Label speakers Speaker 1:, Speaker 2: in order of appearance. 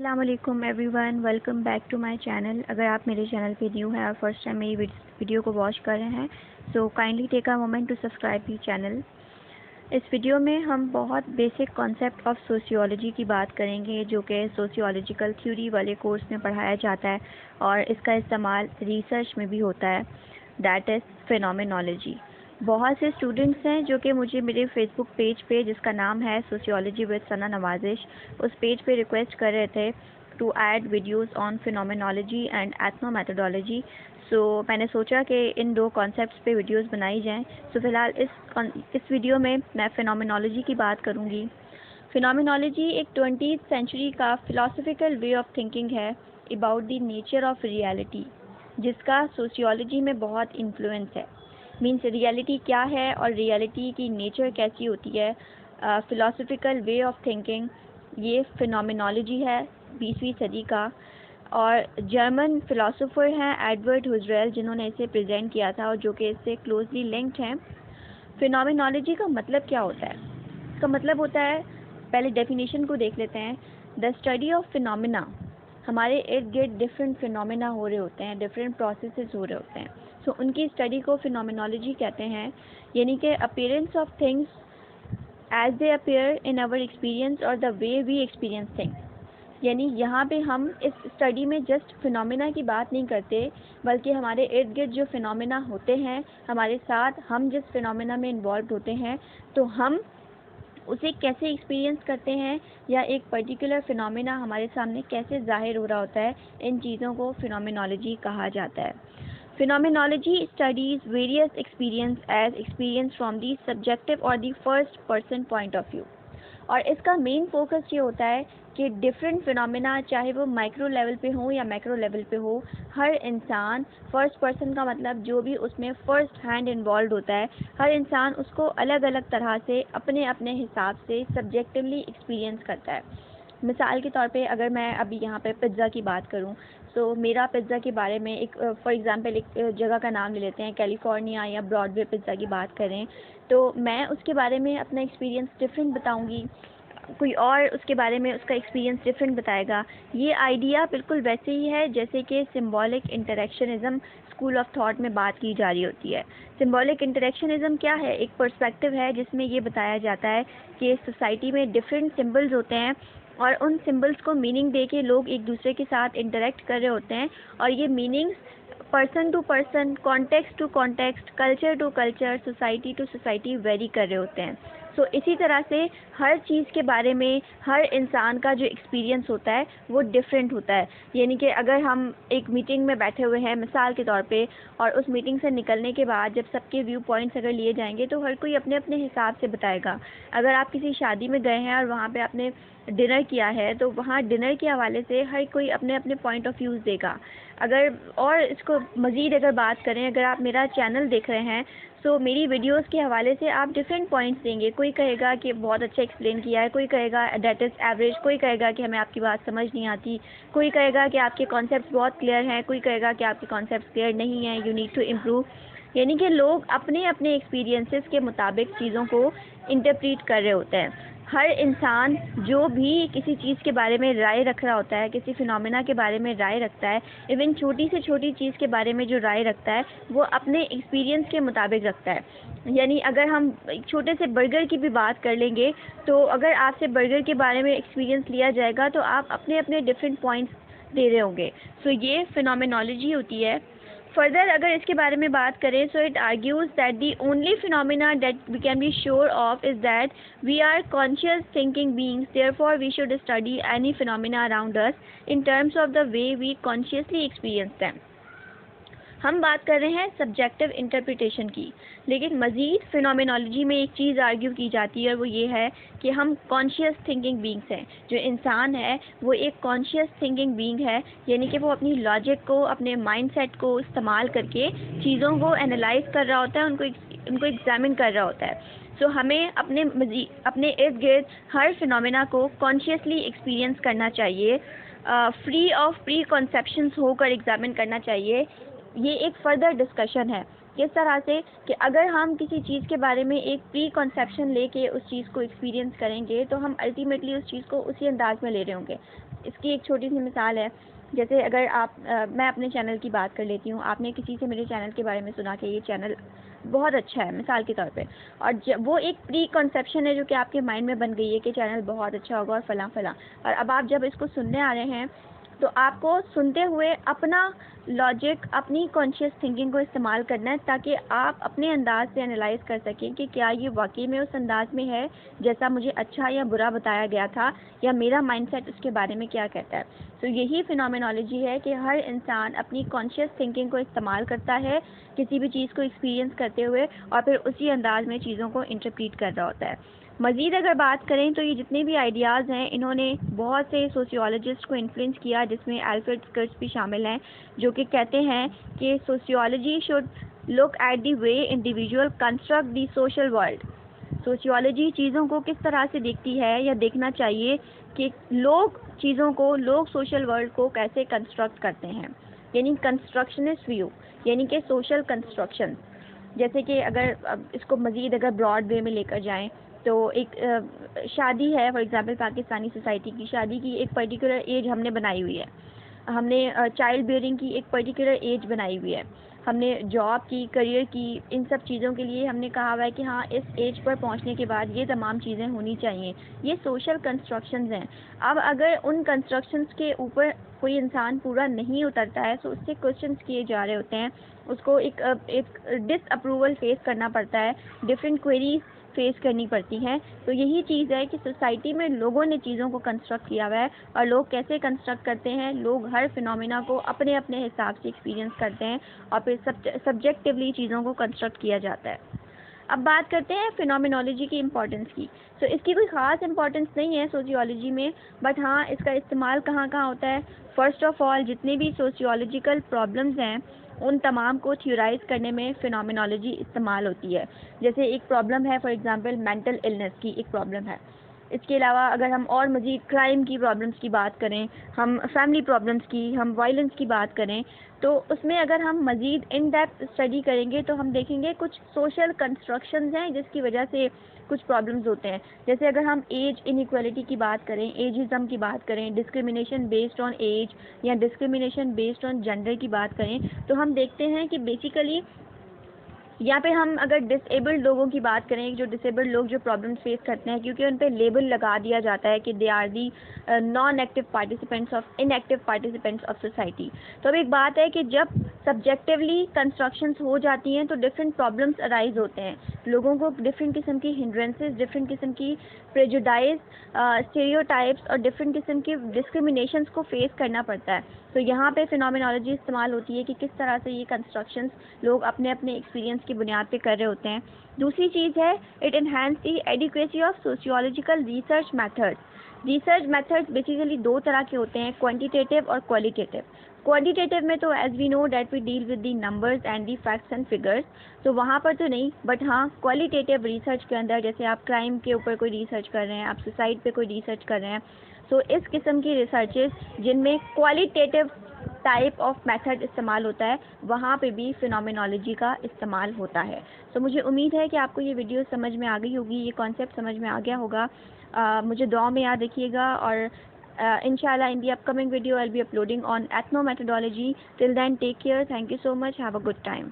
Speaker 1: अस्सलामुअलैकुम everyone, welcome back to my channel. अगर आप मेरे चैनल पे न्यू हैं और फर्स्ट टाइम मेरी वीडियो को वॉच कर रहे हैं so kindly take a moment to subscribe the channel. इस वीडियो में हम बहुत बेसिक कॉन्सेप्ट ऑफ सोशियोलॉजी की बात करेंगे, जो कि सोशियोलॉजिकल थ्योरी वाले कोर्स में पढ़ाया जाता है और इसका इस्तेमाल रिसर्च में भी होता है, दैट इज़ फिनोमेनोलॉजी। बहुत से स्टूडेंट्स हैं जो कि मुझे मेरे फेसबुक पेज पे, जिसका नाम है सोशियोलॉजी विद सना नवाजिश, उस पेज पे रिक्वेस्ट कर रहे थे to add videos on phenomenology and ethnomethodology. So मैंने सोचा कि इन दो कॉन्सेप्ट्स पे वीडियोस बनाई जाएं। सो फ़िलहाल इस वीडियो में मैं फिनोमेनोलॉजी की बात करूंगी। फिनोमेनोलॉजी एक 20th सेंचुरी का फ़िलासफ़िकल वे ऑफ थिंकिंग है about the nature of reality, जिसका सोशियोलॉजी में बहुत इन्फ्लुएंस है। मीन्स रियलिटी क्या है और रियलिटी की नेचर कैसी होती है, फ़िलासफ़िकल वे ऑफ थिंकिंग, ये फिनोमेनोलॉजी है 20वीं सदी का। और जर्मन फ़िलासफ़र हैं एडवर्ड हुसरेल, जिन्होंने इसे प्रेजेंट किया था और जो कि इससे क्लोजली लिंक्ड हैं। फिनोमेनोलॉजी का मतलब क्या होता है? इसका मतलब होता है, पहले डेफिनेशन को देख लेते हैं। द स्टडी ऑफ फिनोमिना, हमारे इर्द गिर्द डिफरेंट फिनोमिना हो रहे होते हैं, डिफरेंट प्रोसेसेस हो रहे होते हैं, सो उनकी स्टडी को फिनोमेनोलॉजी कहते हैं। यानी कि appearance of things as they appear in our experience और the way we experience things. यानी यहाँ पे हम इस स्टडी में जस्ट फिनोमिना की बात नहीं करते, बल्कि हमारे इर्द गिर्द जो फिनोमिना होते हैं हमारे साथ, हम जिस फिनोमिना में इन्वॉल्व होते हैं, तो हम उसे कैसे एक्सपीरियंस करते हैं या एक पर्टिकुलर फिनोमिना हमारे सामने कैसे ज़ाहिर हो रहा होता है, इन चीज़ों को फिनोमेनोलॉजी कहा जाता है। Phenomenology studies various experience as experience from the subjective और the first person point of view. और इसका मेन फोकस ये होता है कि डिफरेंट फिनोमिना, चाहे वो माइक्रो लेवल पे हो या मैक्रो लेवल पे हो, हर इंसान, फर्स्ट पर्सन का मतलब जो भी उसमें फ़र्स्ट हैंड इन्वॉल्व होता है, हर इंसान उसको अलग अलग तरह से अपने अपने हिसाब से सब्जेक्टिवली एक्सपीरियंस करता है। मिसाल के तौर पे अगर मैं अभी यहाँ पे पिज़्ज़ा की बात करूँ, तो मेरा पिज़्ज़ा के बारे में एक फॉर एग्ज़ाम्पल एक जगह का नाम ले लेते हैं, कैलिफोर्निया या ब्रॉडवे पिज़्ज़ा की बात करें, तो मैं उसके बारे में अपना एक्सपीरियंस डिफरेंट बताऊँगी, कोई और उसके बारे में उसका एक्सपीरियंस डिफरेंट बताएगा। ये आइडिया बिल्कुल वैसे ही है जैसे कि सिंबॉलिक इंटरेक्शनिज़म स्कूल ऑफ थॉट में बात की जा रही होती है। सिंबॉलिक इंटरेक्शनिज़म क्या है? एक पर्सपेक्टिव है जिसमें ये बताया जाता है कि सोसाइटी में डिफरेंट सिंबल्स होते हैं और उन सिंबल्स को मीनिंग दे के लोग एक दूसरे के साथ इंटरेक्ट कर रहे होते हैं, और ये meanings person to person, context to context, culture to culture, society to society vary कर रहे होते हैं। सो इसी तरह से हर चीज़ के बारे में हर इंसान का जो एक्सपीरियंस होता है वो डिफरेंट होता है। यानी कि अगर हम एक मीटिंग में बैठे हुए हैं मिसाल के तौर पे, और उस मीटिंग से निकलने के बाद जब सबके व्यू पॉइंट्स अगर लिए जाएंगे तो हर कोई अपने अपने हिसाब से बताएगा। अगर आप किसी शादी में गए हैं और वहाँ पे आपने डिनर किया है, तो वहाँ डिनर के हवाले से हर कोई अपने अपने पॉइंट ऑफ व्यूज़ देगा। अगर और इसको मज़ीद अगर बात करें, अगर आप मेरा चैनल देख रहे हैं, सो मेरी वीडियोस के हवाले से आप डिफरेंट पॉइंट्स देंगे। कोई कहेगा कि बहुत अच्छा एक्सप्लेन किया है, कोई कहेगा दैट इज़ एवरेज, कोई कहेगा कि हमें आपकी बात समझ नहीं आती, कोई कहेगा कि आपके कॉन्सेप्ट्स बहुत क्लियर हैं, कोई कहेगा कि आपके कॉन्सेप्ट्स क्लियर नहीं हैं, यू नीड टू इम्प्रूव। यानी कि लोग अपने अपने एक्सपीरियंसेस के मुताबिक चीज़ों को इंटरप्रीट कर रहे होते हैं। हर इंसान जो भी किसी चीज़ के बारे में राय रख रहा होता है, किसी फिनोमिना के बारे में राय रखता है, इवन छोटी से छोटी चीज़ के बारे में जो राय रखता है वो अपने एक्सपीरियंस के मुताबिक रखता है। यानी अगर हम एक छोटे से बर्गर की भी बात कर लेंगे, तो अगर आपसे बर्गर के बारे में एक्सपीरियंस लिया जाएगा तो आप अपने अपने डिफरेंट पॉइंट्स दे रहे होंगे। सो ये फिनोमेनोलॉजी होती है। फर्दर अगर इसके बारे में बात करें, so it argues that the only phenomena that we can be sure of is that we are conscious thinking beings, therefore we should study any phenomena around us in terms of the way we consciously experience them. हम बात कर रहे हैं subjective interpretation की, लेकिन मज़ीद phenomenology में एक चीज़ आर्ग्यू की जाती है, वो ये है कि हम कॉन्शियस थिंकिंग बीइंग्स हैं। जो इंसान है वो एक कॉन्शियस थिंकिंग बीइंग है, यानी कि वो अपनी लॉजिक को, अपने माइंडसेट को इस्तेमाल करके चीज़ों को एनालाइज कर रहा होता है, उनको एग्जामिन कर रहा होता है। सो हमें अपने इर्द गिर्द हर फिनोमिना को कॉन्शियसली एक्सपीरियंस करना चाहिए, फ्री ऑफ प्री कॉन्सेप्शंस होकर एग्जामिन करना चाहिए। ये एक फर्दर डिस्कशन है किस तरह से कि अगर हम किसी चीज़ के बारे में एक प्री कॉन्सेप्शन लेके उस चीज़ को एक्सपीरियंस करेंगे तो हम अल्टीमेटली उस चीज़ को उसी अंदाज में ले रहे होंगे। इसकी एक छोटी सी मिसाल है, जैसे अगर आप मैं अपने चैनल की बात कर लेती हूँ। आपने किसी से मेरे चैनल के बारे में सुना कि ये चैनल बहुत अच्छा है मिसाल के तौर पे, और वो एक प्री कॉन्सेप्शन है जो कि आपके माइंड में बन गई है कि चैनल बहुत अच्छा होगा और फलां फलां, और अब आप जब इसको सुनने आ रहे हैं तो आपको सुनते हुए अपना लॉजिक, अपनी कॉन्शियस थिंकिंग को इस्तेमाल करना है, ताकि आप अपने अंदाज से एनालाइज कर सकें कि क्या ये वाकई में उस अंदाज में है जैसा मुझे अच्छा या बुरा बताया गया था, या मेरा माइंडसेट उसके बारे में क्या कहता है। तो यही फिनोमेनोलॉजी है कि हर इंसान अपनी कॉन्शियस थिंकिंग को इस्तेमाल करता है किसी भी चीज़ को एक्सपीरियंस करते हुए, और फिर उसी अंदाज में चीज़ों को इंटरप्रीट कर रहा होता है। मज़ीद अगर बात करें तो ये जितने भी आइडियाज़ हैं, इन्होंने बहुत से सोशियोलॉजिस्ट को इन्फ्लुएंस किया, जिसमें अल्फ्रेड स्किर्स भी शामिल हैं, जो कि कहते हैं कि sociology should look at the way individual construct the social world. Sociology चीज़ों को किस तरह से देखती है, या देखना चाहिए कि लोग चीज़ों को, लोग सोशल वर्ल्ड को कैसे कंस्ट्रक्ट करते हैं, यानी कंस्ट्रक्शनिस्ट व्यू, यानी कि सोशल कंस्ट्रक्शन। जैसे कि अगर अब इसको मज़ीद अगर ब्रॉड वे में लेकर जाएं, तो एक शादी है, फॉर एग्ज़ाम्पल पाकिस्तानी सोसाइटी की शादी की एक पर्टिकुलर एज हमने बनाई हुई है, हमने चाइल्ड बेयरिंग की एक पर्टिकुलर एज बनाई हुई है, हमने जॉब की, करियर की, इन सब चीज़ों के लिए हमने कहा हुआ है कि हाँ इस एज पर पहुंचने के बाद ये तमाम चीज़ें होनी चाहिए। ये सोशल कंस्ट्रक्शंस हैं। अब अगर उन कंस्ट्रक्शंस के ऊपर कोई इंसान पूरा नहीं उतरता है तो उससे क्वेश्चंस किए जा रहे होते हैं, उसको एक डिसअप्रूवल फेस करना पड़ता है, डिफरेंट क्वेरीज फेस करनी पड़ती हैं। तो यही चीज़ है कि सोसाइटी में लोगों ने चीज़ों को कंस्ट्रक्ट किया हुआ है, और लोग कैसे कंस्ट्रक्ट करते हैं, लोग हर फिनोमिना को अपने अपने हिसाब से एक्सपीरियंस करते हैं, और फिर सब्जेक्टिवली चीज़ों को कंस्ट्रक्ट किया जाता है। अब बात करते हैं फिनोमिनोलॉजी की इम्पोर्टेंस की। तो इसकी कोई ख़ास इम्पोर्टेंस नहीं है सोशियोलॉजी में, बट हाँ इसका इस्तेमाल कहाँ कहाँ होता है। फ़र्स्ट ऑफ़ ऑल, जितने भी सोशियोलॉजिकल प्रॉब्लम्स हैं उन तमाम को थ्योराइज़ करने में फिनोमिनोलॉजी इस्तेमाल होती है। जैसे एक प्रॉब्लम है, फॉर एग्ज़ाम्पल मेंटल इलनेस की एक प्रॉब्लम है। इसके अलावा अगर हम और मज़ीद क्राइम की प्रॉब्लम्स की बात करें, हम फैमिली प्रॉब्लम्स की, हम वायलेंस की बात करें, तो उसमें अगर हम मज़ीद इन डेप्थ स्टडी करेंगे तो हम देखेंगे कुछ सोशल कंस्ट्रक्शंस हैं जिसकी वजह से कुछ प्रॉब्लम्स होते हैं। जैसे अगर हम एज इनइक्वालिटी की बात करें, एजिज़म की बात करें, डिस्क्रिमिनेशन बेस्ड ऑन एज या डिस्क्रिमिनेशन बेस्ड ऑन जेंडर की बात करें, तो हम देखते हैं कि बेसिकली यहाँ पे हम अगर डिसेबल्ड लोगों की बात करें, जो डिसेबल्ड लोग जो प्रॉब्लम्स फेस करते हैं, क्योंकि उन पे लेबल लगा दिया जाता है कि they are the non active participants of inactive participants of society. तो अब एक बात है कि जब सब्जेक्टिवली कंस्ट्रक्शंस हो जाती हैं तो डिफरेंट प्रॉब्लम्स अराइज होते हैं, लोगों को डिफरेंट किस्म की हिंड्रेंसेस, डिफरेंट किस्म की प्रेजुडाइज, स्टीरियोटाइप्स और डिफरेंट किस्म की डिस्क्रिमिनेशंस को फेस करना पड़ता है। तो यहाँ पे फिनोमिनोलॉजी इस्तेमाल होती है कि किस तरह से ये कंस्ट्रक्शंस लोग अपने अपने एक्सपीरियंस की बुनियाद पे कर रहे होते हैं। दूसरी चीज़ है, it enhance the adequacy of sociological research methods. Research methods basically दो तरह के होते हैं, क्वांटिटेटिव और क्वालिटेटिव। क्वांटिटेटिव में तो as we know that we deal with the numbers and the facts and figures, तो वहाँ पर तो नहीं, बट हाँ क्वालिटेटिव रिसर्च के अंदर, जैसे आप क्राइम के ऊपर कोई रिसर्च कर रहे हैं, आप सुसाइड पे कोई रिसर्च कर रहे हैं, सो इस किस्म की रिसर्चेस जिनमें क्वालिटेटिव टाइप ऑफ मेथड इस्तेमाल होता है, वहाँ पे भी फिनोमिनोलॉजी का इस्तेमाल होता है। सो मुझे उम्मीद है कि आपको ये वीडियो समझ में आ गई होगी, ये कॉन्सेप्ट समझ में आ गया होगा। मुझे दुआ में याद रखिएगा, और इंशाल्लाह in the upcoming video I will be uploading on ethnomethodology. Till then take care, thank you so much, have a good time.